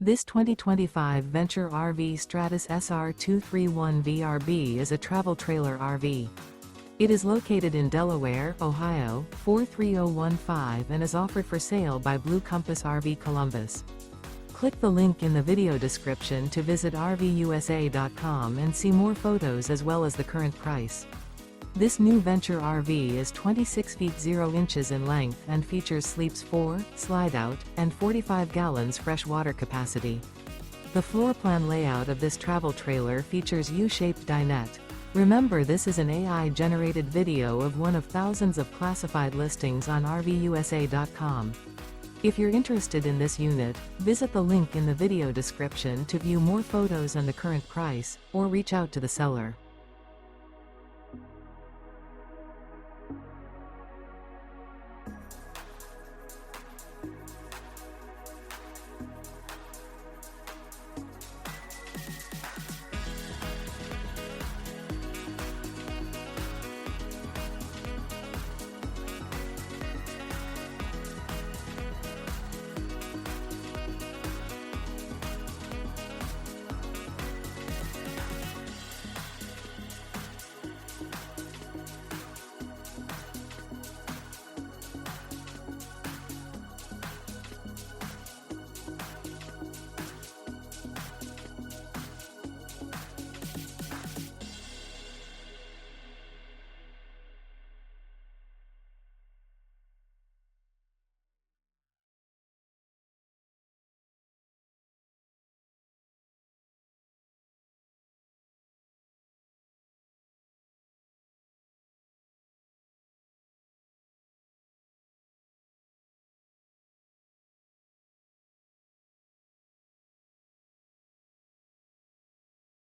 This 2025 Venture RV Stratus SR231VRB is a travel trailer RV. It is located in Delaware, Ohio, 43015 and is offered for sale by Blue Compass RV Columbus. Click the link in the video description to visit RVUSA.com and see more photos as well as the current price. This new Venture RV is 26 feet 0 inches in length and features sleeps 4, slide-out, and 45 gallons fresh water capacity. The floor plan layout of this travel trailer features U-Shaped Dinette. Remember, this is an AI-generated video of one of thousands of classified listings on RVUSA.com. If you're interested in this unit, visit the link in the video description to view more photos and the current price, or reach out to the seller.